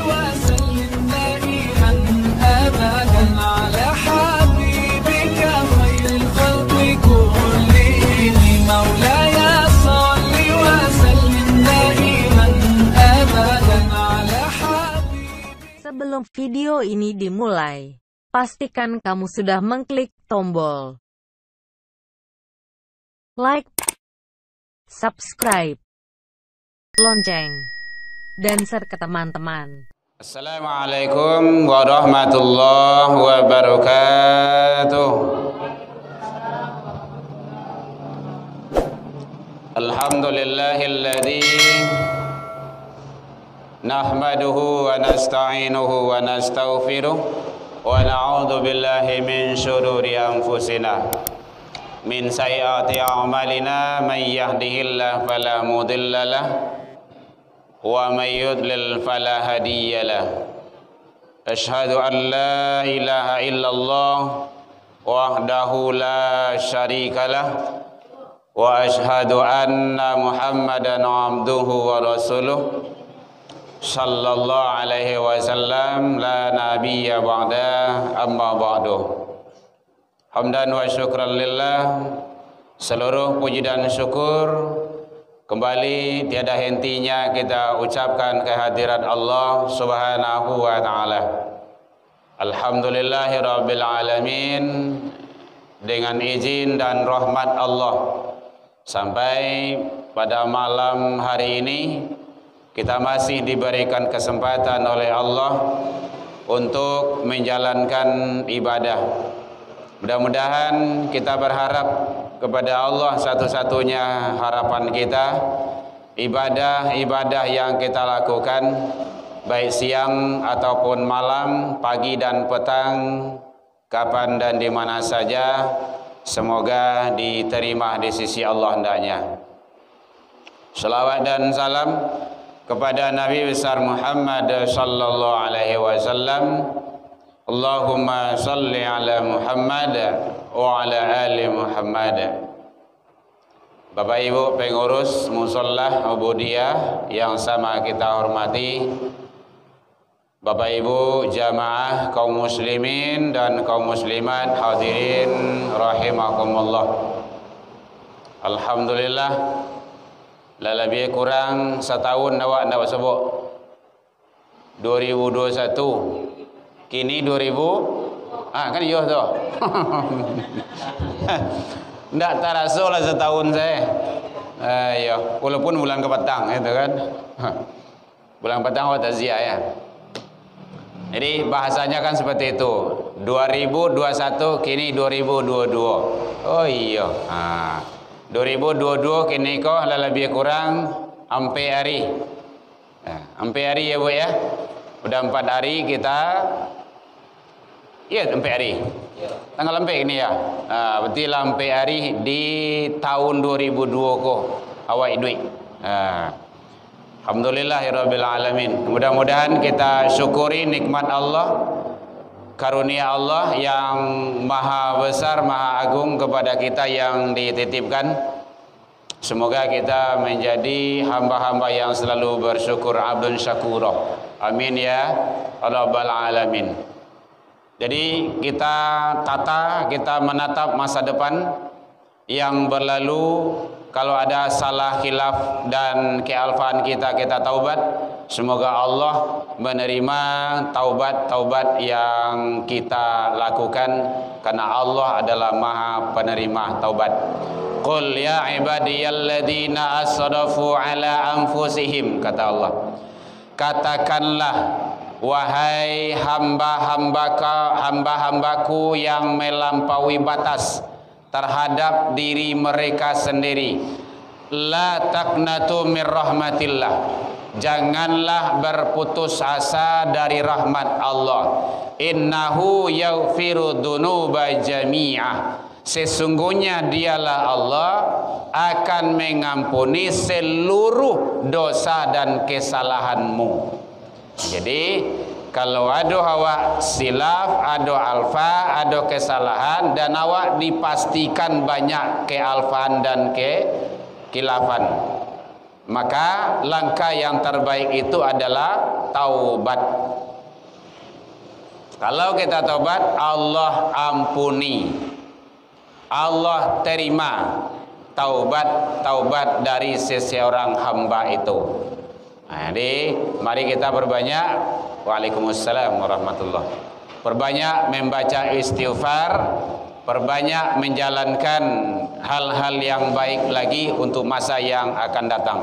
وسلم دائما أبدا على حبيبك خير الخلق كلهم مولاي صل وسلم دائما أبدا على حبيبك. Sebelum video ini dimulai, pastikan kamu sudah mengklik tombol like, subscribe, lonceng, dan share ke teman-teman. Assalamualaikum warahmatullahi wabarakatuh. Alhamdulillahilladzi nahmaduhu wa nasta'inuhu wa nastaghfiruh wa na'udzu billahi min syururi anfusina min sayyiati a'malina may yahdihillahu fala mudilla lahu wa may yudlil fala hadiya lahu. Asyhadu an la ilaha illallah wahdahu la syarika lahu wa asyhadu anna Muhammadan abduhu wa rasuluh sallallahu alaihi wasallam la nabiyya ba'da amma ba'du. Hamdan wa syukran lillah, seluruh puji dan syukur kembali tiada hentinya kita ucapkan kehadirat Allah subhanahu wa ta'ala. Alhamdulillahi rabbil alamin. Dengan izin dan rahmat Allah, sampai pada malam hari ini kita masih diberikan kesempatan oleh Allah untuk menjalankan ibadah. Mudah-mudahan kita berharap kepada Allah, satu-satunya harapan kita, ibadah-ibadah yang kita lakukan baik siang ataupun malam, pagi dan petang, kapan dan di mana saja, semoga diterima di sisi Allah hendaknya. Salawat dan salam kepada Nabi besar Muhammad sallallahu alaihi wasallam. Allahumma salli ala Muhammad wa ala ali Muhammad. Bapak Ibu pengurus musholah Ubudiyah yang sama kita hormati, Bapak Ibu jamaah kaum muslimin dan kaum muslimat hadirin rahimakumullah. Alhamdulillah, lebih kurang setahun awak nak sebut 2021 kini 2000 kan iya tu. Ndak terasa lah setahun saya. Ya, walaupun bulan kepetang itu kan. Bulan petang awak takziah ya. Jadi bahasanya kan seperti itu. 2021 kini 2022. Oh iya. 2022 kini kau lebih kurang hampir hari. Hampir hari ya Bu ya. Udah 4 hari kita. Iya, hampir hari. Tanggal hampir ini ya. Berarti hampir hari di tahun 2002 kok awak duit. Alhamdulillahirabbil alamin. Mudah-mudahan kita syukuri nikmat Allah, karunia Allah yang maha besar, maha agung kepada kita yang dititipkan. Semoga kita menjadi hamba-hamba yang selalu bersyukur, abdun syakurah. Amin ya rabbal alamin. Jadi kita kita menatap masa depan yang berlalu. Kalau ada salah, khilaf dan kealfaan kita taubat. Semoga Allah menerima taubat-taubat yang kita lakukan, karena Allah adalah maha penerima taubat. Qul ya ibadiyalladzina asrafu ala anfusihim, kata Allah. Katakanlah, wahai hamba-hambaku yang melampaui batas terhadap diri mereka sendiri, la taqnatu mir rahmatillah, janganlah berputus asa dari rahmat Allah. Innahu yaghfiru dzunuba jami'ah, sesungguhnya dialah Allah akan mengampuni seluruh dosa dan kesalahanmu. Jadi kalau ada awak silaf, ada alfa, ada kesalahan, dan awak dipastikan banyak kealfaan dan kilafan, Maka langkah yang terbaik itu adalah taubat. Kalau kita taubat, Allah ampuni, Allah terima taubat dari seseorang hamba itu. Nah, jadi mari kita berbanyak. Waalaikumsalam warahmatullahi. Perbanyak membaca istighfar, perbanyak menjalankan hal-hal yang baik lagi untuk masa yang akan datang.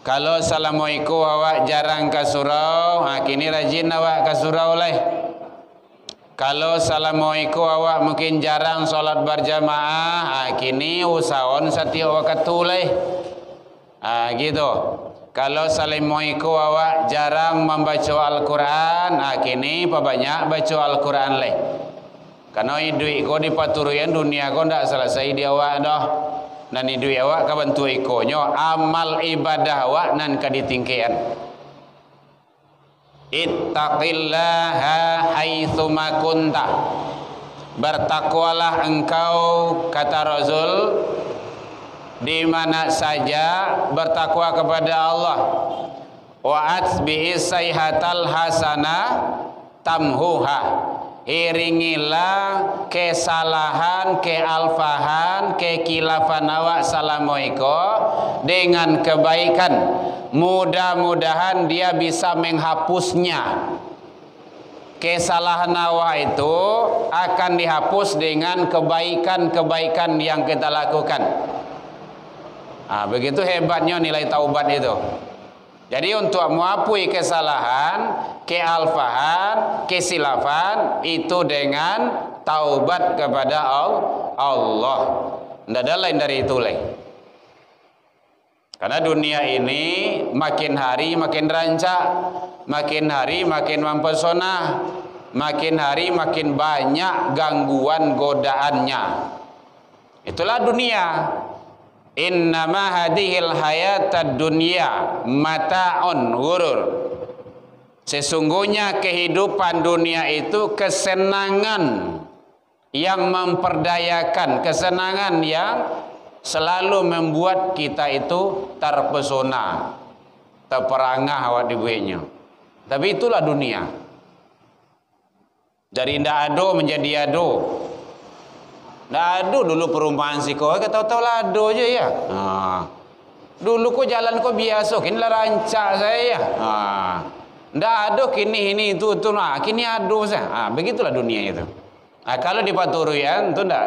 Kalau assalamualaikum awak jarang ke surau, kini rajin awak ke surau leh. Kalau assalamualaikum awak mungkin jarang solat berjamaah, kini usahawan setiap waktu leh. Gitu. Kalau assalamualaikum awak jarang membaca Al-Quran, kini perbanyak baca Al-Quran leh. Karena duit kau dipaturuyan dunia kau ndak selesai di awak dah. Dan duit awak kau bantu ikonyo amal ibadah awak nan kaditingkean. Ittaqillaha haitsuma kunta. Bertakwalah engkau, kata Rasul, di mana saja, bertakwa kepada Allah. Wa atbi'is sayhatal hasanah tamhuha. Iringilah kesalahan, kealfahan, kekilafan awak assalamualaikum dengan kebaikan. Mudah-mudahan dia bisa menghapusnya. Kesalahan awak itu akan dihapus dengan kebaikan-kebaikan yang kita lakukan. Begitu hebatnya nilai taubat itu. Jadi untuk menghapus kesalahan, kealfahan, kesilafan itu dengan taubat kepada Allah. Tidak ada lain dari itu lain. Karena dunia ini makin hari makin rancak, makin hari makin mempesona, makin hari makin banyak gangguan godaannya. Itulah dunia. Innama hadhil hayatad dunya mata'un ghurur. Sesungguhnya kehidupan dunia itu kesenangan yang memperdayakan, kesenangan yang selalu membuat kita itu terpesona, terperangah awak dibuatnya. Tapi itulah dunia. Dari ndak ado menjadi ado. Lado dulu perumpamaan si kau, tahu-tahu lado aja ya. Dulu kau jalan kau biasa, kini lah rancak saya. Ndak ado kini ini itu kini ado saya. Begitulah dunia itu. Kalau dipaturuyan itu ndak,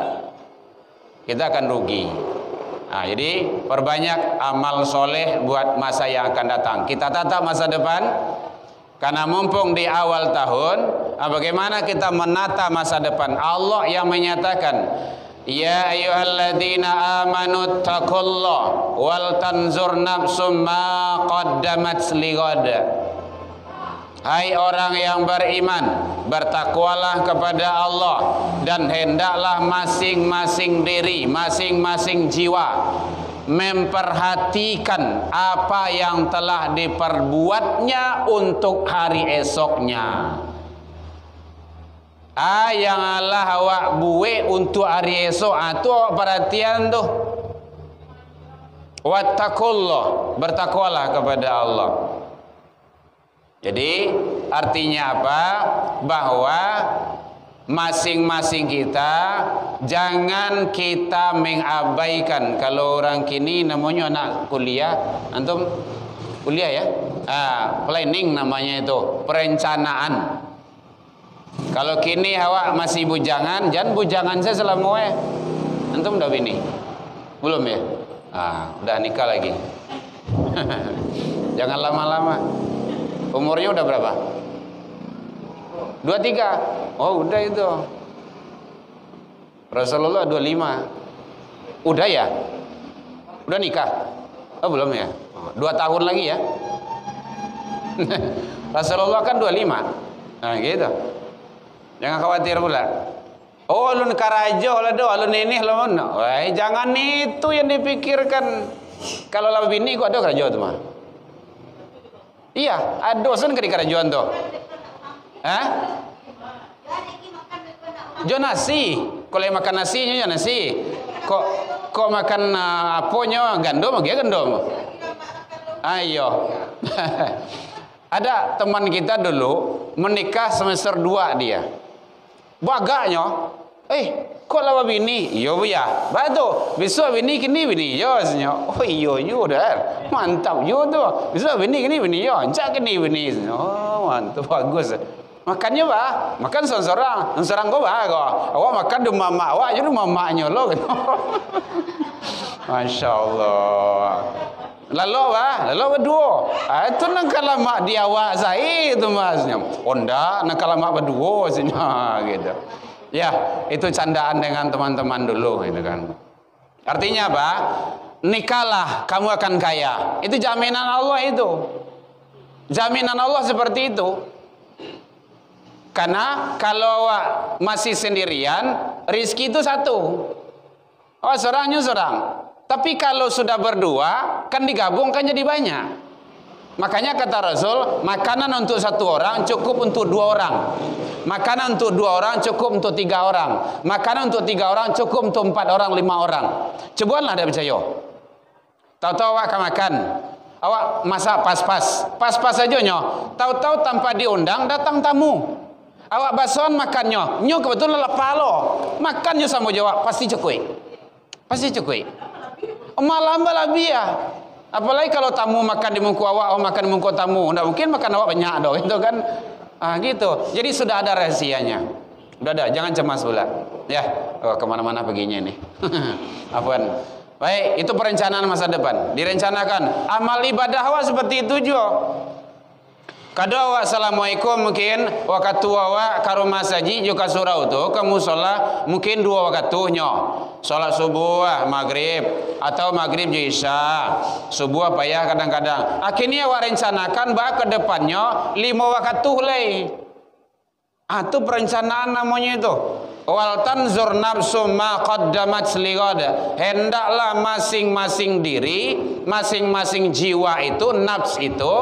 kita akan rugi. Jadi perbanyak amal soleh buat masa yang akan datang. Kita tata masa depan. Karena mumpung di awal tahun, bagaimana kita menata masa depan? Allah yang menyatakan, ya ayyuhalladzina amanu taqullah wal tanzur nafsum ma qaddamat lighad. Hai orang yang beriman, bertakwalah kepada Allah dan hendaklah masing-masing diri, masing-masing jiwa memperhatikan apa yang telah diperbuatnya untuk hari esoknya. Yang Allah awak buat untuk hari esok itu awak perhatian tuh. Wattaqullah, bertakwalah kepada Allah. Jadi artinya apa? Bahwa masing-masing kita jangan kita mengabaikan. Kalau orang kini namanya anak kuliah, antum kuliah ya, planning namanya itu, perencanaan. Kalau kini awak masih bujangan, jangan bujangan saya selama antum udah bini belum ya? Udah nikah lagi. Jangan lama-lama. Umurnya udah berapa? 23. Oh udah itu. Rasulullah 25. Udah ya? Udah nikah? Oh belum ya? 2 tahun lagi ya? Rasulullah kan 25. Nah gitu. Jangan khawatir pula. Oh alun karajo lah do, alun ini lah. Jangan itu yang dipikirkan. Kalau lah bini kok ada karajo tuh mah. Iya, ada dosen ke di karajoan tuh. Jo nasi, kalau yang makan nasinya nasi. Kok makan aponya gandum, dia gandum. Ayo. Ada teman kita dulu menikah semester 2 dia. Bagaknya, kok lawa bini? Yo ya. Batu, besok bini kini bini yo senyo. Oh iyo dah. Mantap yo tu. Besok bini kini bini yo. Jak kini bini. Oh, mantap bagus. Makannya bah, makan seorang kau bah kau. Awak makan di mama awak, jadi mamanya lo. Masya Allah. Lalu berdua. Itu nak lama di awak saya itu masnya. Onda nak lama berdua sihnya gitu. Ya, itu candaan dengan teman-teman dulu gitu kan. Artinya apa? Nikahlah kamu akan kaya. Itu jaminan Allah itu. Jaminan Allah seperti itu. Karena kalau awak masih sendirian, rezeki itu satu. Oh, seorangnya seorang. Tapi kalau sudah berdua, kan digabung kan jadi banyak. Makanya kata Rasul, makanan untuk satu orang cukup untuk 2 orang. Makanan untuk 2 orang cukup untuk 3 orang. Makanan untuk 3 orang cukup untuk 4 orang, 5 orang. Cobalah dia percaya. Tahu-tahu awak akan makan. Awak masak pas-pas. Pas-pas saja nyo. Tahu-tahu tanpa diundang datang tamu. Awak basuhan makannya. Nyo kebetulan lapalo. Makannya sama jawab. Pasti cukup. Pasti cukup. Malah lebih ya. Apalagi kalau tamu makan di muka awak, makan di muka tamu. Tidak mungkin makan awak banyak dong, itu kan. Gitu. Jadi sudah ada rahasianya. Udah ada, jangan cemas pula. Ya, kemana-mana perginya nih. Apaan? Baik, itu perencanaan masa depan. Direncanakan. Amal ibadah awak seperti itu juga. Kadang awak assalamualaikum mungkin waktu awak ke rumah saji juga surau tu ke musola mungkin 2 waktunya. Salat subuh, maghrib atau maghrib juga isya. Subuh payah kadang-kadang. Akhirnya awak rencanakan bah ke depannya 5 waktu lagi. Itu perencanaan namanya itu. Wal tanzur nafsu ma qaddamat lighad. Hendaklah masing-masing diri, masing-masing jiwa itu, nafs itu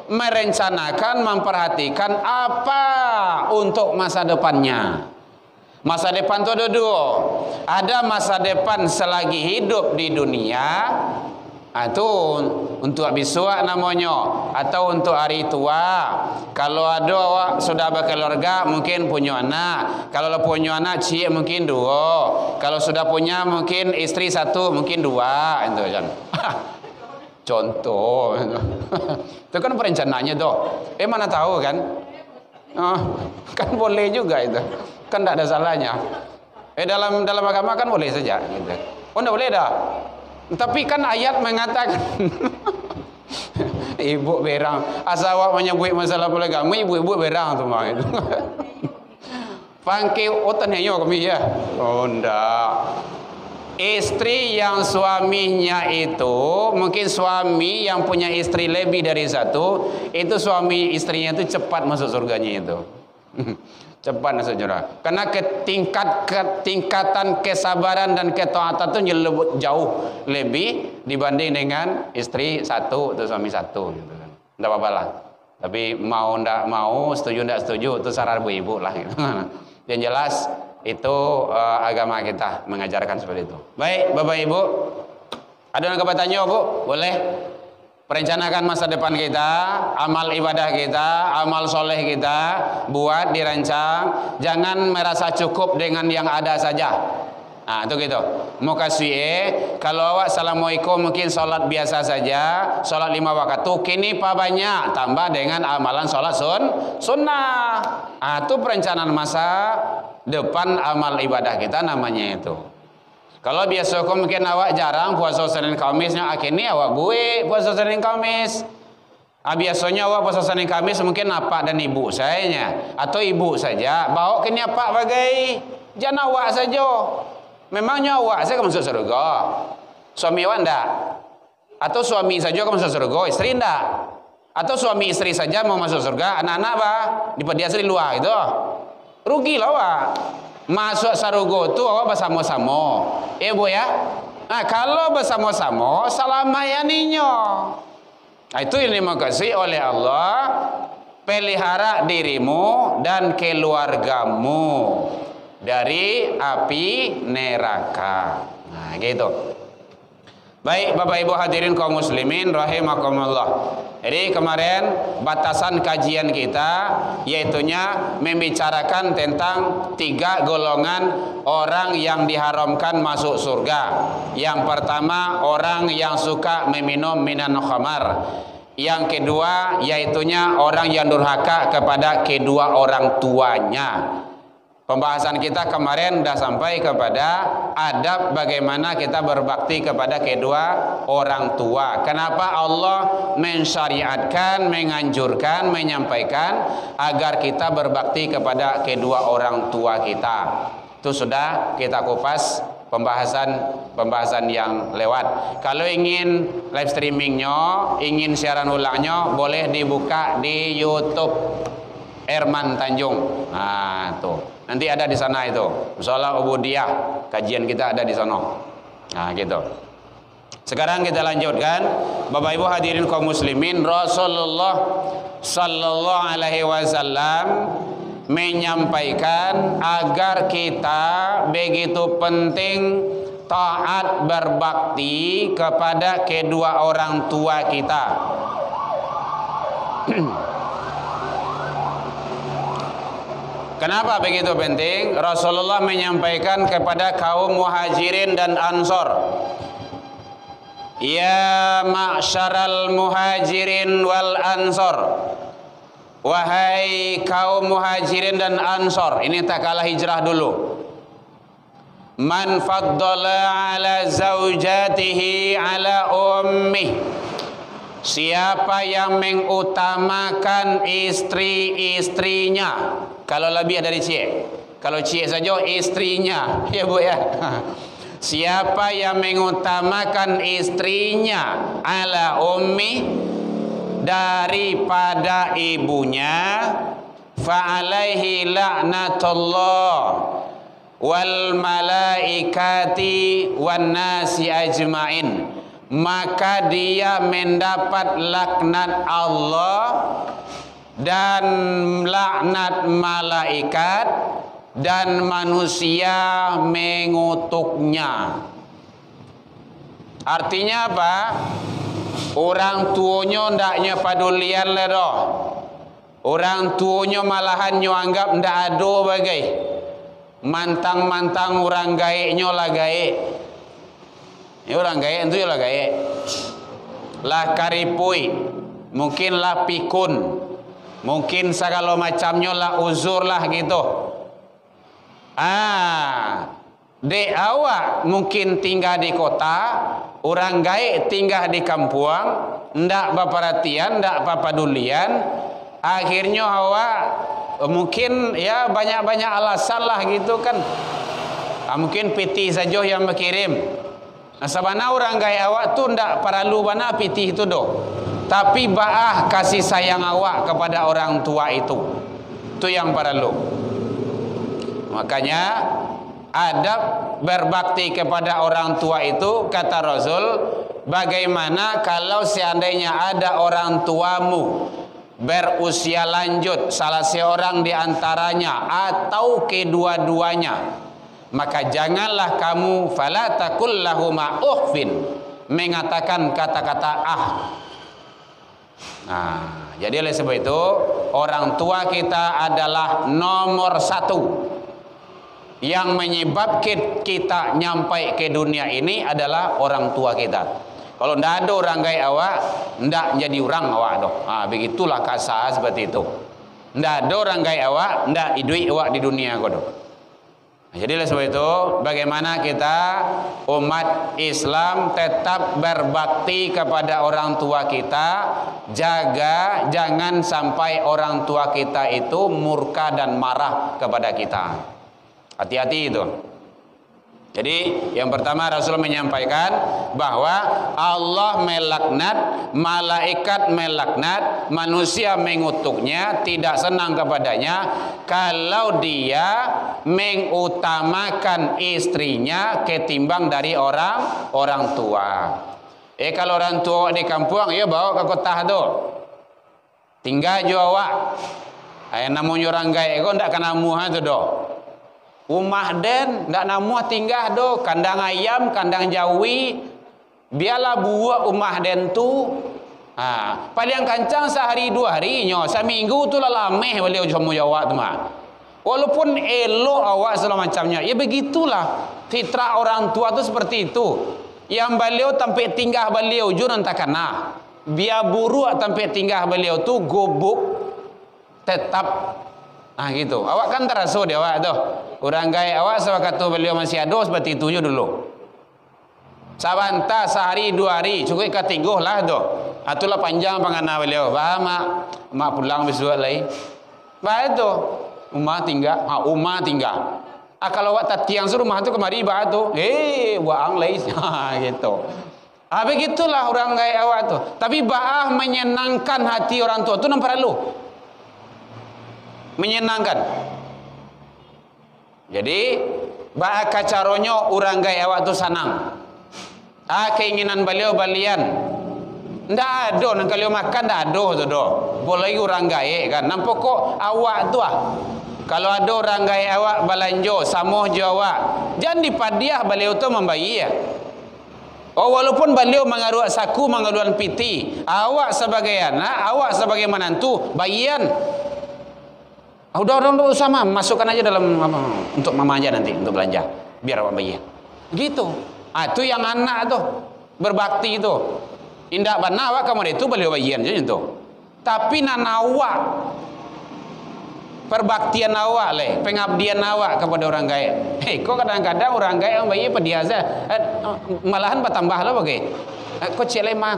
merencanakan, memperhatikan apa untuk masa depannya. Masa depan itu ada 2. Ada masa depan selagi hidup di dunia, itu untuk besok namanya, atau untuk hari tua. Kalau ada awak sudah berkeluarga mungkin punya anak. Kalau punya anak cik mungkin 2. Kalau sudah punya mungkin istri 1 mungkin 2 itu kan. Contoh. Itu kan perencanaannya tuh. Mana tahu kan? Kan boleh juga itu. Kan tidak ada salahnya. Dalam agama kan boleh saja gitu. Oh, tidak boleh dah. Tapi kan ayat mengatakan ibu berang. Asal awak menyebut masalah poligami, ibu-ibu berang tu mah itu. Pangkil otannya kami ya. Oh, enggak. Istri yang suaminya itu mungkin suami yang punya istri lebih dari 1, itu suami istrinya itu cepat masuk surganya itu. Cepat masuk surga. Karena tingkatan kesabaran dan ketaatan itu jauh lebih dibanding dengan istri 1 atau suami 1 gitu kan. Enggak apa-apa lah. Tapi mau enggak mau, setuju enggak setuju itu saran ibu-ibu lah gitu. Yang jelas itu agama kita mengajarkan seperti itu. Baik, Bapak Ibu, ada yang bertanya Bu? Boleh? Perencanakan masa depan kita, amal ibadah kita, amal soleh kita, buat dirancang. Jangan merasa cukup dengan yang ada saja. Nah, itu gitu. Mau kasih kalau awak assalamualaikum mungkin sholat biasa saja, sholat 5 waktu. Kini pak banyak, tambah dengan amalan sholat sunnah. Itu perencanaan masa depan amal ibadah kita namanya itu. Kalau biasa mungkin awak jarang puasa Senin Kamisnya, akhirnya awak buat puasa Senin Kamis. Biasanya awak puasa Senin Kamis mungkin apa dan ibu sayanya atau ibu saja. Bawa kini apa bagai jangan awak saja. Memangnya awak saya masuk surga. Suami awak enggak? Atau suami saja masuk surga, istri enggak? Atau suami istri saja mau masuk surga, anak-anak bah dipediasi di luar itu. Rugi lah awak. Masuk surga tu awak bersama-sama. Bu ya. Nah, kalau bersama-sama salamayaninya. Itu yang dimaksud oleh Allah, pelihara dirimu dan keluargamu dari api neraka. Nah, gitu. Baik Bapak Ibu hadirin kaum muslimin rahimakumullah. Jadi kemarin batasan kajian kita yaitunya membicarakan tentang 3 golongan orang yang diharamkan masuk surga. Yang pertama orang yang suka meminum minan khamar. Yang kedua yaitunya orang yang durhaka kepada kedua orang tuanya. Pembahasan kita kemarin sudah sampai kepada adab bagaimana kita berbakti kepada kedua orang tua. Kenapa Allah mensyariatkan, menganjurkan, menyampaikan agar kita berbakti kepada kedua orang tua kita. Itu sudah kita kupas pembahasan yang lewat. Kalau ingin live streamingnya, ingin siaran ulangnya, boleh dibuka di YouTube Erman Tanjung. Nah, tuh. Nanti ada di sana itu. Musola Ubudiyah, kajian kita ada di sana. Nah, gitu. Sekarang kita lanjutkan. Bapak Ibu hadirin kaum muslimin, Rasulullah sallallahu alaihi wasallam menyampaikan agar kita begitu penting taat berbakti kepada kedua orang tua kita. Kenapa begitu penting? Rasulullah menyampaikan kepada kaum muhajirin dan ansor, ya ma'syaral muhajirin wal ansor, wahai kaum muhajirin dan ansor. Ini tak kalah hijrah dulu. Man faddala ala zaujatihi ala ummih, siapa yang mengutamakan istri-istrinya. Kalau lebih dari cik, kalau cik saja istrinya, ya Bu ya. Siapa yang mengutamakan istrinya ala ummi daripada ibunya, fa alaihi la'natullah wal malaikati wan nasi ajmain, maka dia mendapat laknat Allah dan laknat malaikat dan manusia mengutuknya. Artinya apa? Orang tuanya ndaknya padulian le doh. Orang tuanya malahan nyo anggap ndak ado bagai. Mantang-mantang orang gaeknya lah gaek. Ya orang gaek itu ya lah gaek. Lah karipui, mungkin lah pikun. Mungkin segala macamnya lah uzur lah gitu. Dek awak mungkin tinggal di kota, orang gaek tinggal di kampung, ndak berperhatian, ndak papadulian. Akhirnya awak mungkin ya banyak-banyak alasan lah gitu kan. Mungkin piti saja yang berkirim. Sabana orang gaek awak tu ndak perlu bana piti itu doh. Tapi baah kasih sayang awak kepada orang tua itu yang perlu. Makanya adab berbakti kepada orang tua itu, kata Rasul, bagaimana kalau seandainya ada orang tuamu berusia lanjut, salah seorang di antaranya atau kedua-duanya, maka janganlah kamu fala taqul lahuma uffin, mengatakan kata-kata ah. Nah, jadi oleh sebab itu orang tua kita adalah nomor 1 yang menyebabkan kita nyampai ke dunia ini adalah orang tua kita. Kalau ndak ada orang gaek awak, ndak jadi orang awak doh. Begitulah kasar seperti itu. Ndak ada orang gaek awak, ndak hidup awak di dunia kau doh. Jadi oleh sebab itu bagaimana kita umat Islam tetap berbakti kepada orang tua kita, jaga jangan sampai orang tua kita itu murka dan marah kepada kita. Hati-hati itu. Jadi yang pertama Rasul menyampaikan bahwa Allah melaknat, malaikat melaknat, manusia mengutuknya, tidak senang kepadanya kalau dia mengutamakan istrinya ketimbang dari orang tua. Kalau orang tua di kampung, ya bawa ke kota tu, tinggal jo awak. Namanya orang gaek kau ndak kena muha tu do. Umah den ndak namuah tinggal do, kandang ayam, kandang jawi, Biarlah buat rumah den tu. Paling kancang sehari 2 hari nyo, seminggu tu lah lameh beliau semua awak tu mah. Walaupun elok awak segala macamnya, ya begitulah fitrah orang tua tu seperti itu. Yang beliau tempat tinggal beliau juga nanti kena. Biar buruk tempat tinggal beliau tu gubuk tetap. Gitu. Awak kan terasa dia awak tu. Orang gaya awak sewaktu beliau masih ada seperti itu je dulu. Sabanta sehari 2 hari cukup ketigoh lah tu. Itulah panjang pangana beliau. Mak pulang besok lagi. Baik tu. Umah tinggal. Umah tinggal. Kalau awak tak tiang rumah tu kemari bah tu. Waang lagi. Gitu. Begitulah orang gaya awak tu. Tapi baah menyenangkan hati orang tua tu nampak perlu. Menyenangkan. Jadi baah kacaronyo orang gaya awak tu sanang. Keinginan beliau balian. Ndak ada nang kalau makan ndak ada tu do. Boleh orang gaya kan. Nampak kok awak tu kalau ada orang gaya awak balanjo samoh je awak. Jangan dipadiah beliau tu membayar. Walaupun beliau mengaruak saku mengaruan piti, awak sebagai anak, awak sebagai menantu bayan. Udah sama masukkan aja dalam untuk mama aja nanti untuk belanja biar awak bayar. Gitu. Itu yang anak tu berbakti tu. Indah bana awak kamar itu beliau bayan je itu. Tapi awak perbaktian awak pengabdian awak kepada orang gaya. Kok kadang-kadang orang gaya yang bayi pediasa malahan bertambah lah bagai. Kok cilemah.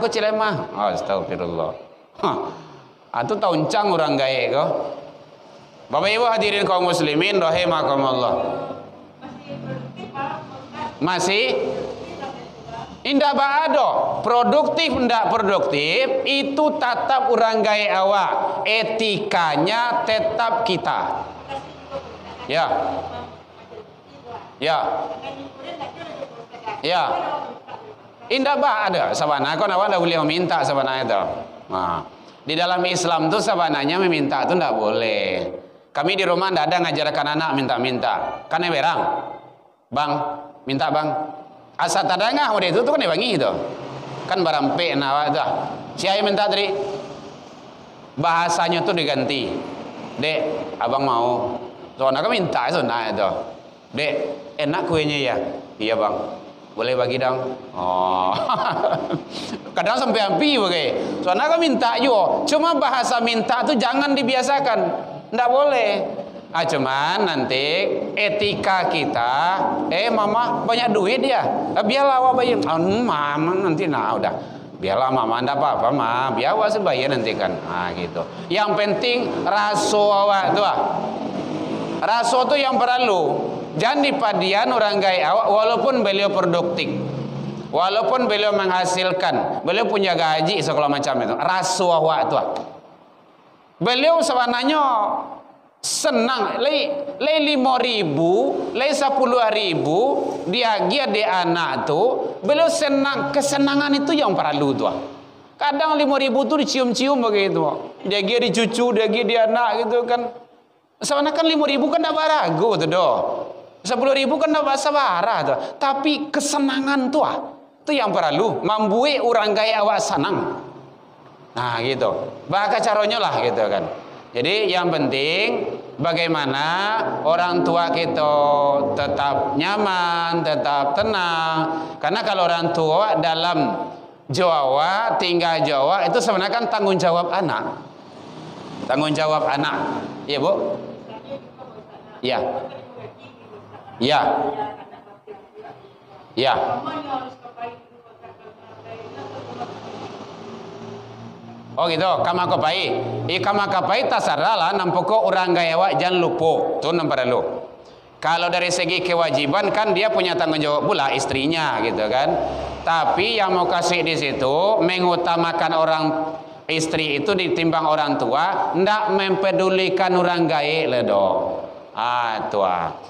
Astagfirullah. Itu tauncang orang gaya kok. Bapak Ibu hadirin kaum muslimin rahimakumullah. Masih indah ada produktif ndak produktif itu tetap orang gaya awak, etikanya tetap kita. Ya indah ada sabana kau awak dah boleh meminta sabana itu. Di dalam Islam tu sabananya meminta tu ndak boleh. Kami di rumah ndak ada ngajarkan anak minta-minta. Kan berang bang minta bang. Asa tadangah udah itu kan dibangi itu. Kan barampe nawak tu. Siapa minta tadi? Bahasanya tu diganti. Dek, abang mau. Soalnya kan minta soalnya itu. Dek, enak kuenya ya? Iya bang. Boleh bagi dong. Kadang sampai ampi bagai. Soalnya kan minta juga. Cuma bahasa minta tu jangan dibiasakan. Ndak boleh. Cuman nanti etika kita, mama banyak duit ya, biarlah awak bayar. Mama nanti udah, biarlah mama ndak apa-apa mah, biar awak sebayar nanti kan. Gitu. Yang penting raso awak tu raso tu yang perlu. Jangan dipadian orang gaya awak walaupun beliau produktif, walaupun beliau menghasilkan, beliau punya gaji segala macam itu. Raso awak tu. Beliau sebenarnya senang lei 5.000 lei 10.000 dia de anak tu beliau senang, kesenangan itu yang perlu tu. Kadang 5.000 tu dicium-cium begitu, dia di cucu, dia anak gitu kan. Sebenarnya kan 5.000 kan dak barago tu do, 10.000 kan dak basa barah tu. Tapi kesenangan tu tu yang perlu membuat orang gaya awak senang. Gitu. Bahkan caranya lah gitu kan. Jadi yang penting bagaimana orang tua kita tetap nyaman, tetap tenang. Karena kalau orang tua dalam Jawa, tinggal Jawa itu sebenarnya kan tanggung jawab anak. Tanggung jawab anak. Iya, Bu? Iya. Iya. Iya. Gitu, kama kapai. Kama kapai tasarala nampoko orang gaya awak jangan lupa. Tu nampak dulu. Kalau dari segi kewajiban kan dia punya tanggung jawab pula istrinya gitu kan. Tapi yang mau kasih di situ mengutamakan orang istri itu ditimbang orang tua, ndak mempedulikan orang gaya ledo. Tua.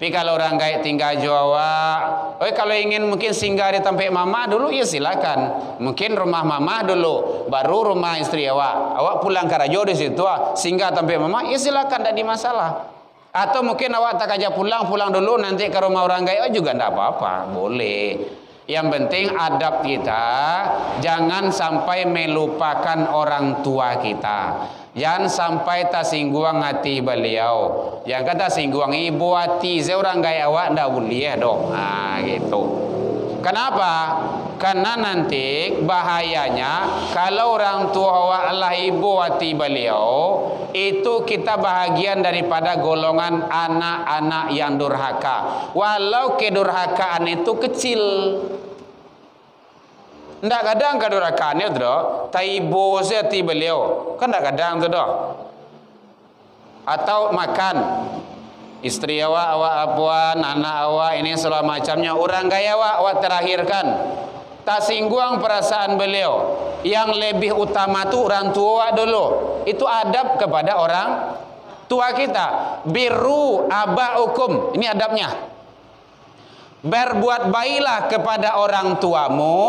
Tapi kalau orang gaya tinggal Jawa, kalau ingin mungkin singgah di tempat mama dulu, ya silakan. Mungkin rumah mama dulu, baru rumah istri awak. Awak pulang ke Rajo di situ, singgah tempat mama, ya silakan, tidak ada masalah. Atau mungkin awak tak aja pulang dulu nanti ke rumah orang gaya juga tidak apa-apa, boleh. Yang penting adab kita jangan sampai melupakan orang tua kita. Jangan sampai tersinggung hati beliau. Yang kata singgung ibu hati seorang gaya awak ndak boleh dong. Gitu. Kenapa? Karena nanti bahayanya kalau orang tua awak adalah ibu hati beliau, itu kita bahagian daripada golongan anak-anak yang durhaka. Walau kedurhakaan itu kecil. Ndak kadang kedurhakaannya tu dah, taibo hati beliau. Kan ndak kadang tu dah. Atau makan. Istri awak apuan, anak awak ini segala macamnya. Orang gaya awak terakhirkan. Tak singgung perasaan beliau. Yang lebih utama tu orang tua dulu. Itu adab kepada orang tua kita. Birru aba'ukum. Ini adabnya. Berbuat baiklah kepada orang tuamu.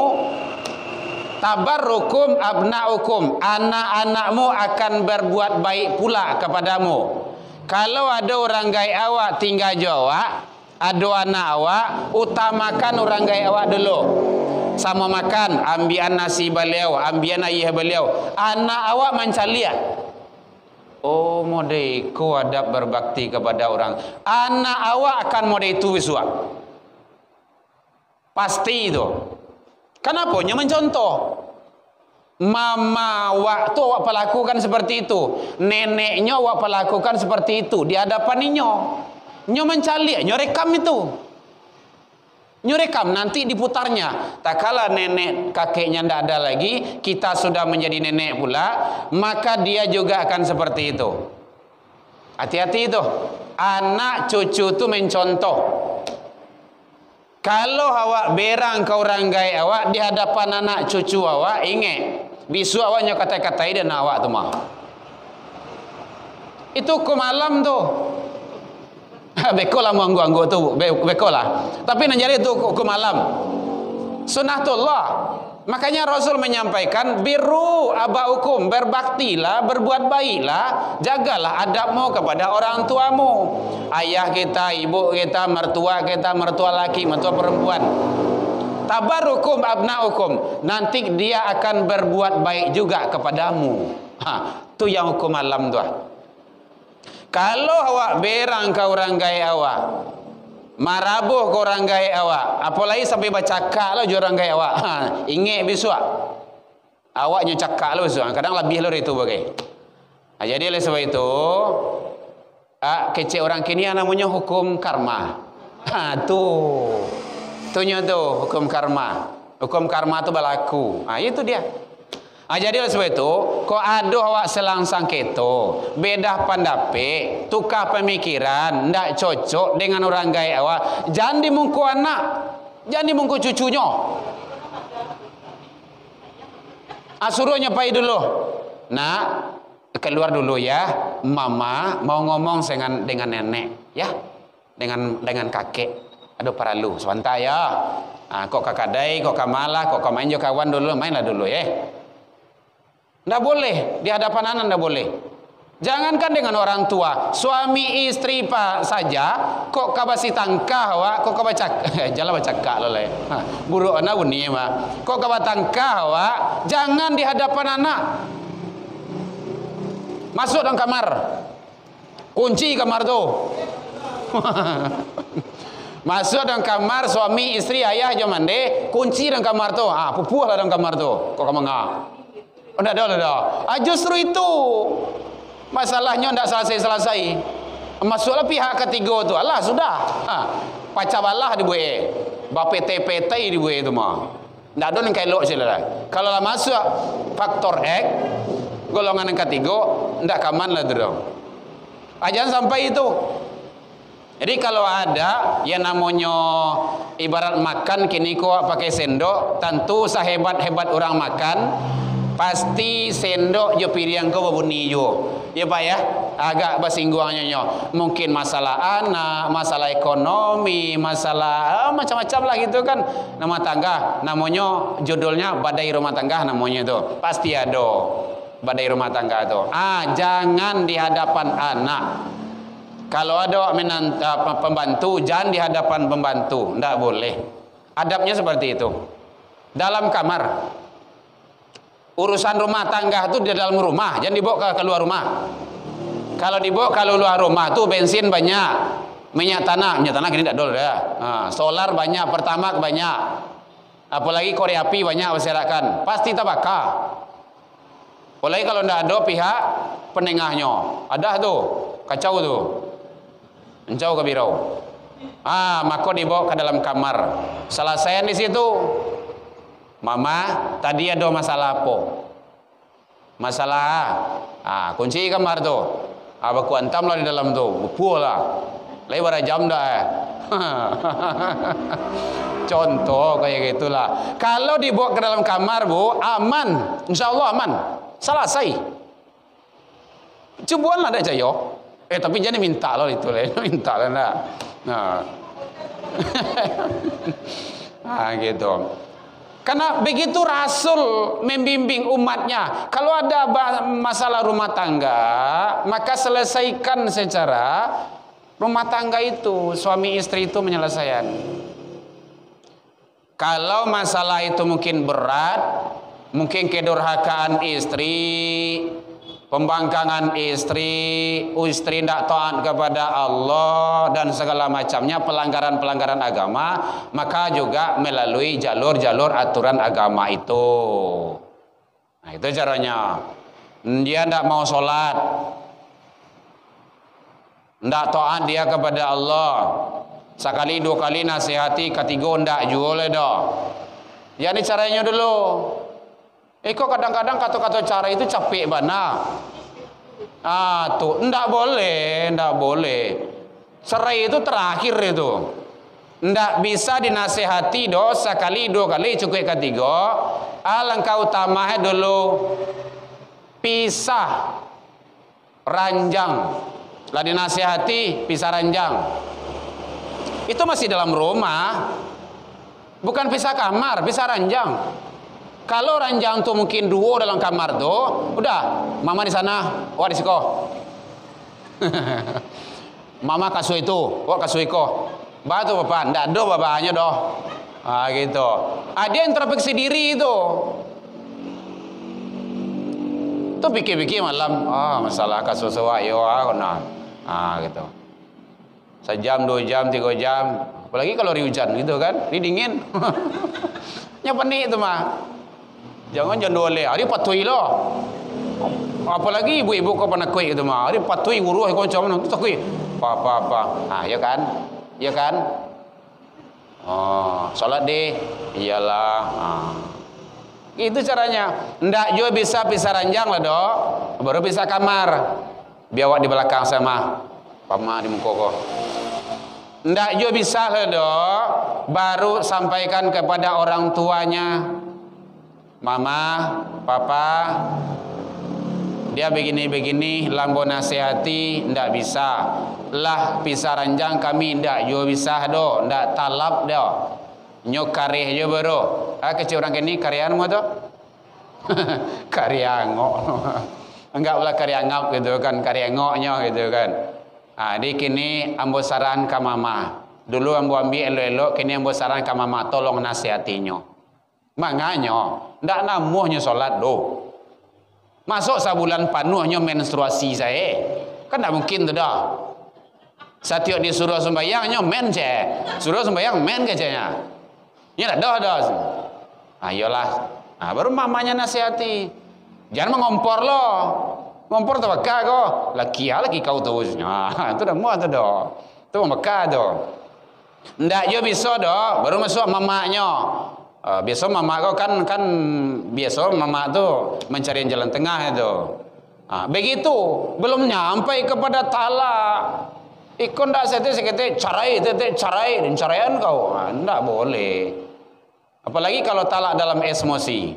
Tabarrukum abna'ukum. Anak-anakmu akan berbuat baik pula kepadamu. Kalau ada orang gaya awak tinggal jawab, ada anak awak, utamakan orang gaya awak dulu. Sama makan, ambian nasi beliau, ambian ayah beliau. Anak awak mencaliat. Oh, mode ku adab berbakti kepada orang. Anak awak akan mode itu bisua. Pasti itu. Kenapa? Nya mencontoh. Mama awak tu awak perlakukan seperti itu. Neneknya awak perlakukan seperti itu di hadapan nyo. Nyo mencaliak, nyo rekam itu. Nyo rekam nanti diputarnya. Tak kala nenek kakeknya ndak ada lagi, kita sudah menjadi nenek pula, maka dia juga akan seperti itu. Hati-hati itu. Anak cucu tu mencontoh. Kalau awak berang ke orang gaya awak di hadapan anak cucu awak, ingat bisu awaknya kata-katai dan awak tu mah. Itu hukum alam tu. Bekolah manggu-anggu tu, bekolah. Tapi nak jadi itu hukum alam. Sunnatullah. Makanya Rasul menyampaikan birru aba'ukum, berbaktilah, berbuat baiklah, jagalah adabmu kepada orang tuamu. Ayah kita, ibu kita, mertua laki, mertua perempuan. Tabarrukum abna'ukum, nanti dia akan berbuat baik juga kepadamu. Tu yang hukum alam tu. Kalau awak berang ke orang gaya awak, marabuh ke orang gaya awak, apalagi sampai bercakap lah orang gaya awak. Ingat besok awaknya cakap lah besok. Kadang lebih lah itu bagai. Jadi oleh sebab itu kecil orang kini namanya hukum karma. Tunya tu hukum karma. Hukum karma tu berlaku. Itu dia. Jadi oleh sebab itu, kau ada awak selangsang keto, beda pendapat, tukar pemikiran, ndak cocok dengan orang gaya awak, jangan dimungku anak, jangan dimungku cucunya. Suruhnya pai dulu. Nak, keluar dulu ya. Mama mau ngomong dengan nenek, ya. Dengan kakek. Aduh paralu, sebentar ya. Kok kakak dai, kok kamalah, kok main jo kawan dulu, mainlah dulu ya. Ndak boleh di hadapan anak, ndak boleh. Jangankan dengan orang tua, suami istri pak saja, kok kabasi tangkah wa, kok kabacak, jalan bacakak loleh. Buruk anak bunyi mah. Kok kabatangkah wa, jangan di hadapan anak. Masuk dalam kamar, kunci kamar tu. Masuk dalam kamar suami istri ayah jom mandi, kunci dalam kamar tu. Pupuh lah dalam kamar tu. Kok kamu ngah? Dah. Justru itu masalahnya tidak selesai. Masuklah pihak ketiga tu. Alah sudah. Pacabalah dibuat. Bapete-pete dibuat itu mah. Tidak ada yang kelok sila. Kalau lah masuk faktor X, golongan yang ketiga, tidak kaman lah tu dong. Jangan sampai itu. Jadi kalau ada yang namanya ibarat makan kini kau pakai sendok, tentu sehebat-hebat orang makan, pasti sendok jo piring kau berbunyi jo. Ya Pak ya, agak bersinggungannya nyo. Mungkin masalah anak, masalah ekonomi, masalah macam-macam lah gitu kan. Nama tangga, namanya judulnya badai rumah tangga namanya itu. Pasti ada badai rumah tangga itu. Jangan di hadapan anak. Kalau ada pembantu, jangan di hadapan pembantu, tidak boleh. Adabnya seperti itu. Dalam kamar. Urusan rumah tangga itu di dalam rumah, jangan dibawa ke keluar rumah. Kalau dibawa ke luar rumah tuh bensin banyak, minyak tanah gini tidak dol ya. Solar banyak, pertamax banyak. Apalagi korek api banyak berserakan, pasti terbakar. Apalagi kalau tidak ada pihak penengahnya, ada tuh kacau tuh, mencau ke birau. Maka dibawa ke dalam kamar. Selesai di situ, mama tadi ada masalah apa? Masalah, kunci kamar tuh. Aku antam lah di dalam tuh, bupu lah. Lebar jam dah. Contoh kayak gitulah. Kalau dibawa ke dalam kamar, Bu, aman. Insya Allah aman. Selesai. Cubuan lah dah cayo. Tapi jangan minta loh itu lah. Minta lah nak. Gitu. Karena begitu Rasul membimbing umatnya, kalau ada masalah rumah tangga, maka selesaikan secara rumah tangga itu, suami istri itu menyelesaikan. Kalau masalah itu mungkin berat, mungkin kedurhakaan istri, pembangkangan istri tidak taat kepada Allah dan segala macamnya, pelanggaran-pelanggaran agama, maka juga melalui jalur-jalur aturan agama itu. Nah, itu caranya. Dia tidak mau sholat, tidak taat dia kepada Allah, sekali dua kali nasihati, ketiga tidak juga dah. Jadi caranya dulu. Kok kadang-kadang kata-kata cara itu capek bana. Tuh, ndak boleh. Cerai itu terakhir itu. Ndak bisa dinasehati sekali, dua kali, cukup ketiga. Alangkah utamanya dulu pisah ranjang. Lah dinasehati pisah ranjang. Itu masih dalam rumah. Bukan pisah kamar, pisah ranjang. Kalau ranjang tuh mungkin dua dalam kamar tuh, udah, mama di sana, wah di siko. Mama kasuh itu, wah kasuh iko. Batu bapak, ndak ada bapaknya doh. Gitu. Dia introspeksi diri itu. Tuh pikir-pikir malam, masalah kasuh sewa, yo, gitu. Sejam, 2 jam, 3 jam. Apalagi kalau hari hujan gitu kan, ini dingin. Nyapanik itu mah. Jangan doleh. Hari patui loh. Apalagi ibu-ibu kau pernah kuih gitu mah. Hari patui uruh kau macam mana? Tu kuih. Apa. Ya kan? Ya kan? Salat deh. Iyalah. Itu caranya. Ndak juga bisa pisah ranjang lah dok. Baru pisah kamar. Biawak di belakang sama. Pama di muka kau. Ndak juga bisa lah dok. Baru sampaikan kepada orang tuanya. Mama, papa, dia begini-begini, lambo nasihati, ndak bisa. Lah pisah ranjang kami ndak juga bisa do, ndak talap do. Nyok karih je baru. Kecil orang kini karyaanmu tu? Karyangok. Enggak pula karyangap gitu kan, karyangoknya gitu kan. Di kini ambo saran ke mama. Dulu ambo ambil elok-elok, kini ambo saran ke mama, tolong nasihatinya. Makanya ndak namuhnya solat do. Masuk sebulan penuhnya menstruasi saya. Kan tak mungkin tu dah. Setiap disuruh sembahyangnya men je. Suruh sembahyang men kecanya. Ya dah. Ayolah. Baru mamanya nasihati. Jangan mengompor lo. Ngompor tu bakal kau. Laki kau tu. Itu dah muat tu dah. Tu bakal tu. Ndak je bisa dah. Baru masuk mamanya. Biasa mama kau kan biasa mama tu mencari jalan tengah itu. Begitu belum nyampai kepada talak. Ikon dak sete carai dan caraian kau. Ndak boleh. Apalagi kalau talak dalam emosi.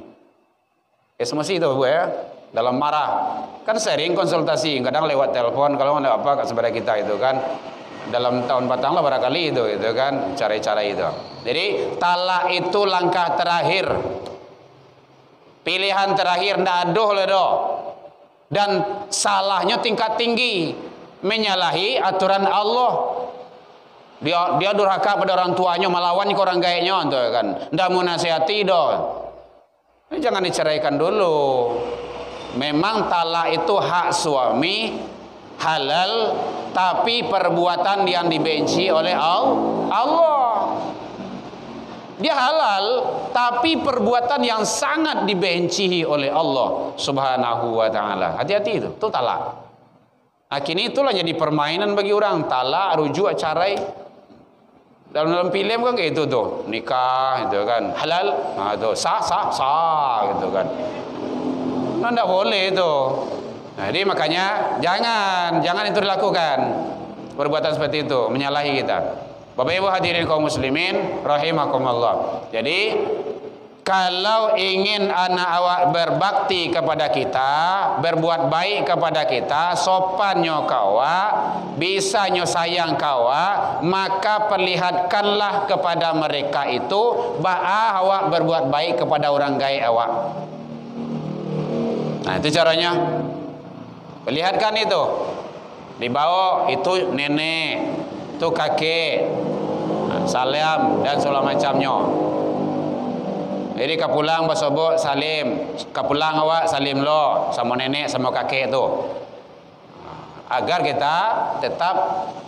Emosi itu Bu ya, dalam marah. Kan sering konsultasi, kadang lewat telepon kalau ada apa kepada kita itu kan. Dalam tahun batang lah barangkali itu kan cara-cara itu. Jadi talak itu langkah terakhir, pilihan terakhir, ndak aduh lah doh. Dan salahnya tingkat tinggi, menyalahi aturan Allah. Dia durhaka pada orang tuanya, melawan ke orang gaeknya tu kan. Ndak mau nasihati dah. Jangan diceraikan dulu. Memang talak itu hak suami, halal, tapi perbuatan yang dibenci oleh Allah. Dia halal, tapi perbuatan yang sangat dibenci oleh Allah Subhanahu wa taala. Hati-hati itu talak. Akhirnya itulah jadi permainan bagi orang, talak, rujuk, cerai. Dalam film kan kayak itu tuh, nikah itu kan halal, nah itu sah gitu kan. Nah, tidak boleh itu. Nah, jadi makanya jangan itu dilakukan. Perbuatan seperti itu menyalahi kita. Bapak Ibu hadirin kaum muslimin rahimakumullah. Jadi kalau ingin anak awak berbakti kepada kita, berbuat baik kepada kita, sopannya kawa, bisanya sayang kawa, maka perlihatkanlah kepada mereka itu bahwa awak berbuat baik kepada orang gaib awak. Nah, itu caranya. Perlihatkan itu. Dibawa itu nenek, itu kakek, salam dan segala macamnya. Jadi kapulang basobok salim, kapulang awak salim lo sama nenek sama kakek tu. Agar kita tetap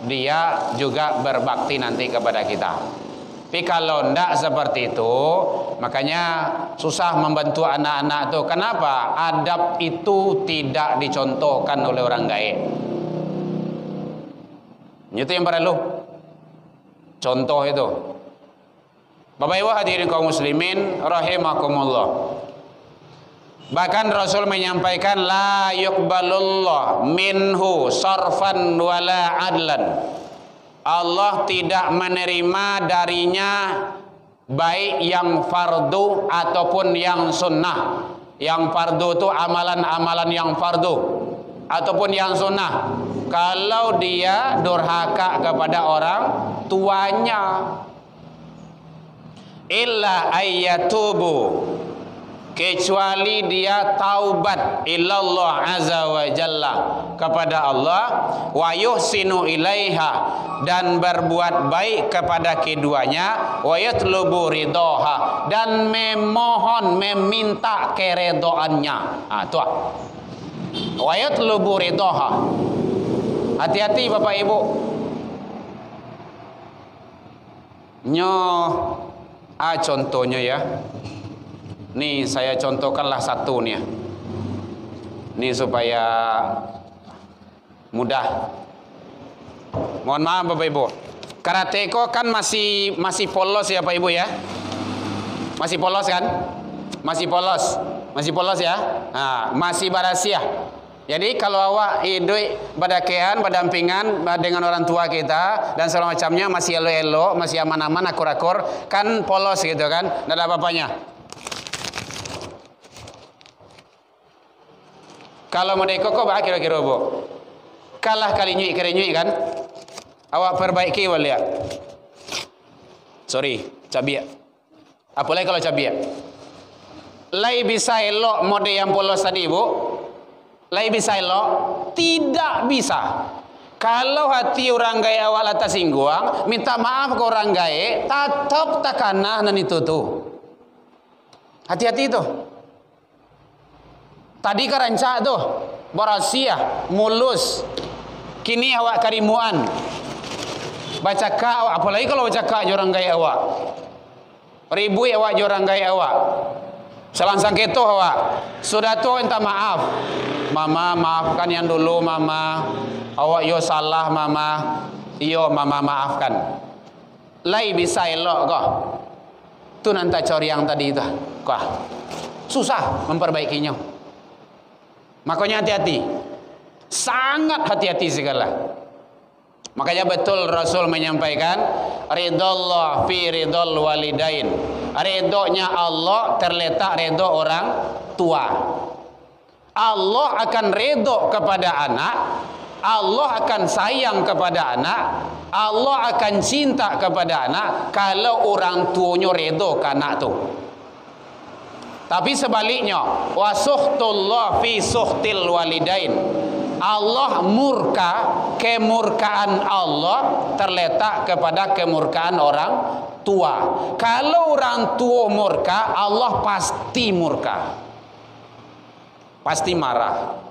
dia juga berbakti nanti kepada kita. Tapi kalau ndak seperti itu, makanya susah membantu anak-anak tu. Kenapa? Adab itu tidak dicontohkan oleh orang gaib. Itu yang perlu contoh itu. Bapak Ibu hadirin kaum muslimin rahimakumullah. Bahkan Rasul menyampaikan la yuqbalullah minhu sarfan wala adlan. Allah tidak menerima darinya baik yang fardu ataupun yang sunnah. Yang fardu itu amalan-amalan yang fardu ataupun yang sunnah. Kalau dia durhaka kepada orang tuanya, illa ayyatubu, kecuali dia taubat ilallah azza wa jalla kepada Allah, wa yuhsinu ilaiha, dan berbuat baik kepada keduanya, wa yatlubu ridaha, dan memohon meminta keredoannya. Tu wa yatlubu ridaha. Hati-hati Bapak Ibu. Contohnya ya. Nih saya contohkanlah satu nih ya. Nih supaya mudah. Mohon maaf Bapak Ibu. Karateko kan masih polos ya Bapak Ibu ya. Masih polos kan? Masih polos ya. Nah, masih barasia. Jadi kalau awak hidup badakean, berdampingan dengan orang tua kita dan segala macamnya masih elo-elo, masih aman-aman, akur-akur, kan polos gitu kan, tidak ada apa-apanya. Kalau mau dekoko bah kira-kira bu, kalah kali nyui kan, awak perbaiki wali ya. Sorry, cabiak. Apalagi kalau cabiak. Lai bisa elok mode yang polos tadi bu. Lai bisa elok? Tidak bisa. Kalau hati orang gaya awak lata singguang, minta maaf ke orang gaya, tetap takanah dan itu tuh. Hati-hati itu. Tadi kerancak tuh, berasia, mulus. Kini awak karimuan. Baca ka awak, apalagi kalau baca ka orang gaya awak. Ribui awak orang gaya awak. Selangsang keto awak. Sudah tu minta maaf. Mama maafkan yang dulu mama. Awak yo salah mama. Yo mama maafkan. Lai bisa elok kau. Tu nanti cari yang tadi itu. Kau susah memperbaikinya. Makanya hati-hati. Sangat hati-hati segala. Makanya betul Rasul menyampaikan ridallah fi ridal walidain. Ridhonya Allah terletak ridho orang tua. Allah akan ridho kepada anak, Allah akan sayang kepada anak, Allah akan cinta kepada anak kalau orang tuanya ridho ke anak tu. Tapi sebaliknya, wa suhtullah fi suhtil walidain. Allah murka, kemurkaan Allah terletak kepada kemurkaan orang tua. Kalau orang tua murka, Allah pasti murka, pasti marah.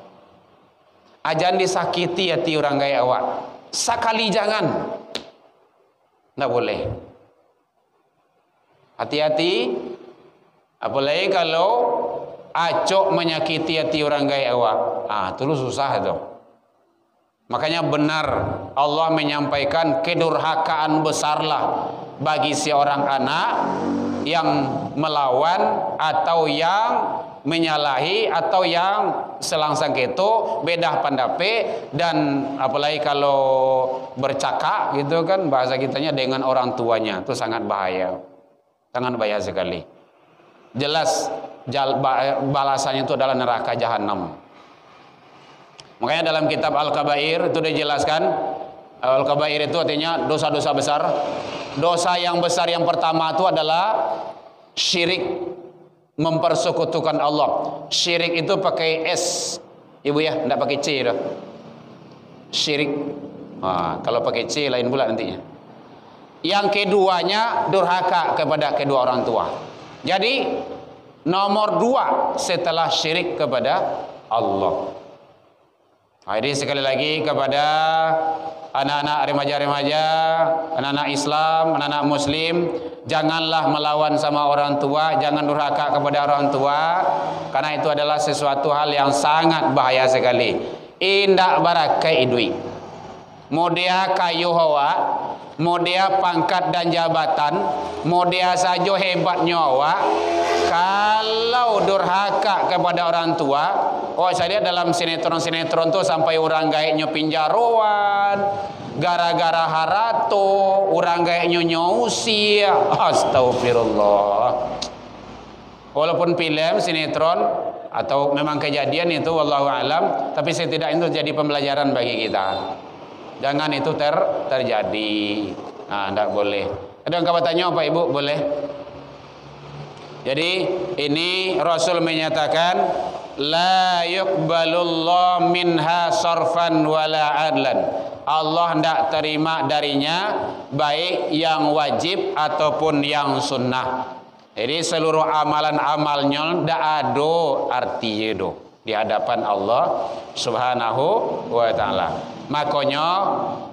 Ajan disakiti hati orang gaya awak, sekali jangan, tidak boleh. Hati-hati, apalagi kalau acok menyakiti hati orang gaya awak. Terus susah itu. Makanya benar Allah menyampaikan kedurhakaan besarlah bagi seorang anak yang melawan atau yang menyalahi atau yang selangsang itu bedah pandape, dan apalagi kalau bercakap gitu kan bahasa kitanya dengan orang tuanya, itu sangat bahaya. Sangat bahaya sekali. Jelas balasannya itu adalah neraka jahanam. Makanya dalam kitab Al-Kabair itu dijelaskan, Al-Kabair itu artinya dosa-dosa besar. Dosa yang besar yang pertama itu adalah syirik, mempersekutukan Allah. Syirik itu pakai S, ibu ya, tidak pakai C dah. Syirik. Kalau pakai C lain pula nantinya. Yang keduanya durhaka kepada kedua orang tua. Jadi nomor 2 setelah syirik kepada Allah. Jadi sekali lagi kepada anak-anak remaja-remaja, anak-anak Islam, anak-anak Muslim, janganlah melawan sama orang tua, jangan durhaka kepada orang tua, karena itu adalah sesuatu hal yang sangat bahaya sekali. Indak barakai idui. Mau dia kayu hawa, mau dia pangkat dan jabatan, mau dia saja hebatnya awak, kalau durhaka kepada orang tua, saya lihat dalam sinetron-sinetron tuh sampai orang gaeknya pinjaruan, gara-gara harato, orang gaeknya nyausi, astagfirullah. Walaupun film, sinetron atau memang kejadian itu wallahu alam, tapi setidaknya itu jadi pembelajaran bagi kita. Jangan itu terjadi. Tidak boleh. Ada yang tanya Pak Ibu, boleh? Jadi ini Rasul menyatakan la yuqbalullah minha sarfan wala adlan. Allah tidak terima darinya baik yang wajib ataupun yang sunnah. Jadi seluruh amalan-amalnya tidak ada artinya itu di hadapan Allah Subhanahu wa taala. Makanya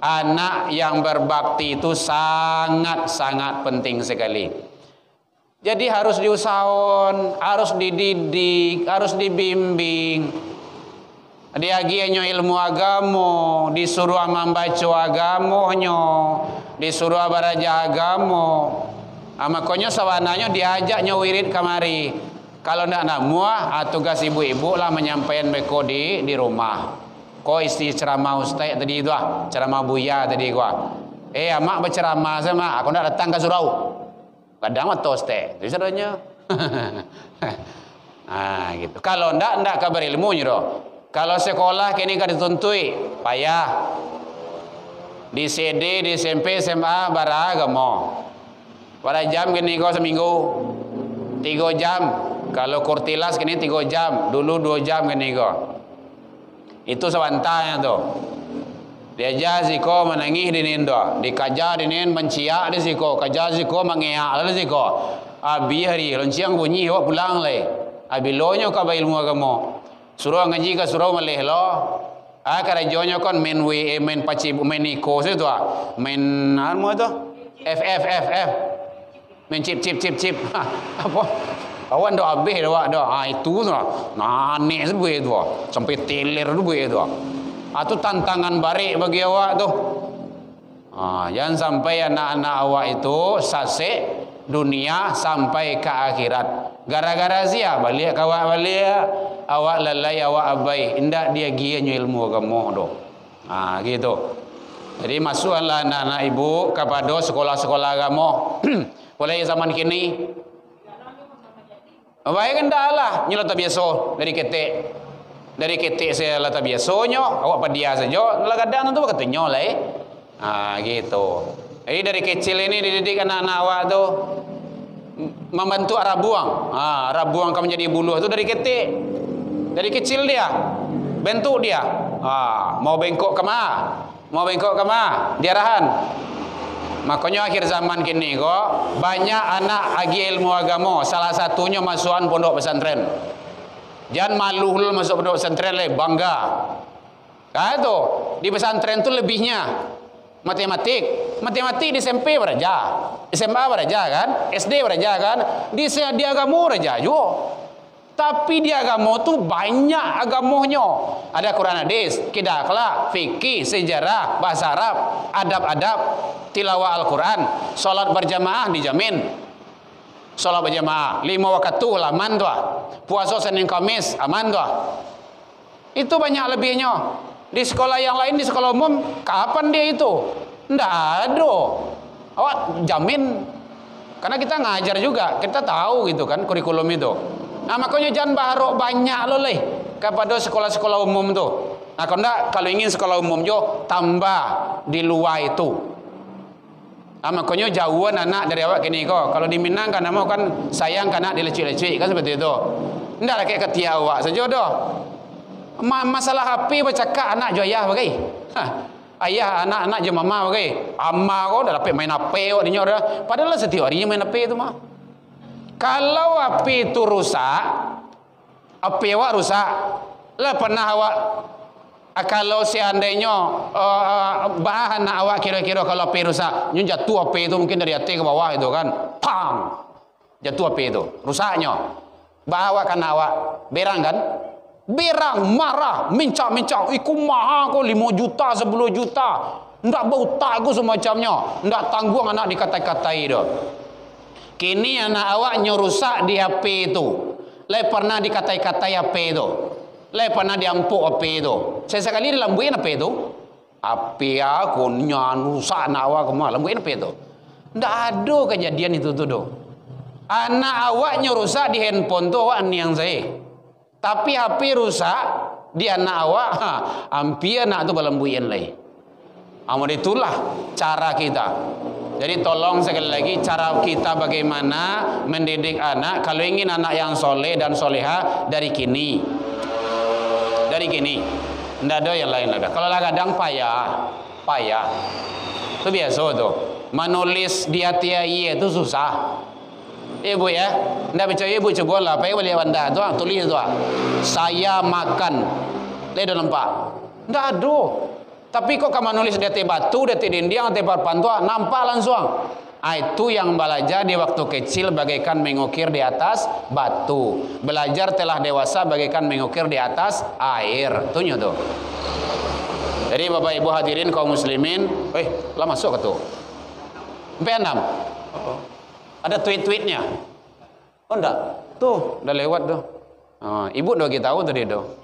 anak yang berbakti itu sangat-sangat penting sekali. Jadi harus diusahakan, harus dididik, harus dibimbing. Diagiannya ilmu agama, disuruh membaca agamanya, disuruh belajar agama. Makanya sawananya diajaknya wirid kamari. Kalau tidak namuah, tugas ibu-ibu lah menyampaikan beko di rumah. Kau isi ceramah ustaz tadi itu ceramah buya tadi gua. Amak berceramah sama, aku nak datang ke surau. Kadang atau ustaz, itu caranya. Gitu. Kalau ndak kabar ilmunya doh. Kalau sekolah kini kan dituntui, payah. Di CD, di SMP, SMA beragama. Pada jam gini kau seminggu 3 jam. Kalau kurtilas kini 3 jam, dulu 2 jam gini kau. Itu sebantanya tuh. Diajar ziko menangis dinin doa, dikajar dinin menciak di ziko, kajar ziko mengeak lalu ziko. Abi hari lonciang bunyi awak pulang leh. Abi lonyo ka ba ilmu agama. Suruh ngaji ka suruh maleh lo. Karajonyo kon main main paci main iko tu main anu tu F. Main chip. Apa? Awan doa habis doa itu tu. Aneh sebuah tu. Sampai teler tu buat tu. Itu tantangan barik bagi awak tu. Jangan sampai anak-anak awak itu sasek dunia sampai ke akhirat. Gara-gara sia balik awak balik, awak lalai awak abai. Indak dia gianya ilmu agama tu. Gitu. Jadi masuklah anak-anak ibu kepada sekolah-sekolah agama. Mulai zaman kini. Baik kan dah lah, nyelata biasa dari ketik. Dari ketik saya lata biasanya, awak padia saja, kadang tu katanya lah. Gitu. Jadi dari kecil ini dididik anak-anak awak tu membantu arah buang. Arah buang kamu menjadi buluh tu dari ketik. Dari kecil dia bentuk dia. Mau bengkok ke mana? Mau bengkok ke mana? Diarahan. Makanya akhir zaman kini kok banyak anak agi ilmu agama, salah satunya masukan pondok pesantren. Jangan malu masuk pondok pesantren le, bangga. Itu di pesantren tu lebihnya matematik di SMP beraja, SMA beraja kan, SD beraja kan, di agama beraja juga. Tapi di agama tu banyak agamohnya. Ada Quran hadis, akidah akhlak, fikih, sejarah, bahasa Arab, adab-adab, tilawah Al-Quran, salat berjamaah dijamin. Salat berjamaah 5 waktu aman tu. Puasa Senin Kamis aman tu. Itu banyak lebihnya. Di sekolah yang lain, di sekolah umum, kapan dia itu? Nggak ada. Awak jamin. Karena kita ngajar juga, kita tahu gitu kan kurikulum itu. Nah makanya jangan baharok banyak loh leh kepada sekolah-sekolah umum tu. Nah kalau ingin sekolah umum jo tambah di luar itu. Nah makanya jauhan anak dari awak kini kok. Kalau di Minang kan nama kan sayang kan anak dilecik-lecik kan seperti itu. Ndak lah kayak ketia awak saja doh. Masalah HP bercakap anak jo ayah bagai. Ayah anak-anak je mama bagai. Amma kau dah dapat main HP kau dinyo dah. Padahal setiap harinya main HP tu mah. Kalau api itu rusak, api awak rusak, lah pernah awak kalau seandainya bahan awak kira-kira kalau api rusak, nyu jatuh api itu mungkin dari atas ke bawah itu kan, pam, jatuh api itu, rusaknya, bawa kan awak berang kan, berang marah, mincak, iku mahal kau 5 juta, 10 juta, ndak bau tak aku semacamnya, ndak tanggung anak dikata-katai itu. Kini anak awak nyerusak di HP itu. Le pernah dikatai-katai HP itu. Le pernah diampuk HP itu. Saya sekali dilambuin HP itu. HP aku nyanusak anak awak kemana? Lambuin HP itu. Nggak ada kejadian itu tuh. Anak awak nyerusak di handphone tu awak yang saya. Tapi HP rusak di anak awak. Hampir anak tu balambuin lagi. Amal itulah cara kita. Jadi tolong sekali lagi cara kita bagaimana mendidik anak kalau ingin anak yang soleh dan soleha dari kini. Dari kini. Tidak ada yang lain lagi. Kalau kadang payah. Itu biasa tuh. Menulis di hati itu susah. Ibu ya, tidak percaya ibu coba lah. Apa boleh anda tuh tulis tuh. Saya makan. Lihat nampak. Tidak ada. Tapi kok kamu nulis di atas batu, di atas dinding, di atas pantua, nampak langsung. Itu yang belajar di waktu kecil bagaikan mengukir di atas batu. Belajar telah dewasa bagaikan mengukir di atas air. Tunjuk tuh. Jadi Bapak Ibu hadirin kaum muslimin, lah masuk ke tuh. Sampai 6. Ada tweet-tweetnya. Oh enggak. Tuh, udah lewat tuh. Ibu udah kita tahu tadi tuh.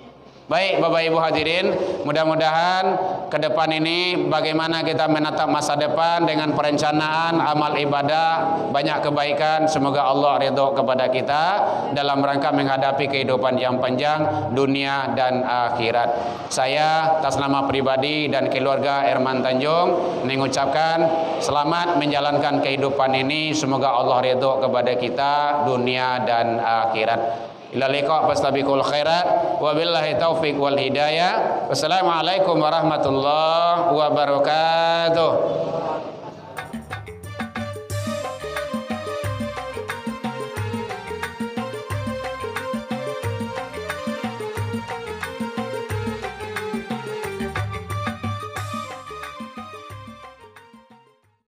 Baik Bapak Ibu hadirin, mudah-mudahan ke depan ini bagaimana kita menatap masa depan dengan perencanaan amal ibadah, banyak kebaikan, semoga Allah ridho kepada kita dalam rangka menghadapi kehidupan yang panjang dunia dan akhirat. Saya atas nama pribadi dan keluarga Herman Tanjung mengucapkan selamat menjalankan kehidupan ini, semoga Allah ridho kepada kita dunia dan akhirat. Ila liqa fastabiqul khairat wabillahi taufiq wal hidayah. Wassalamualaikum warahmatullahi wabarakatuh.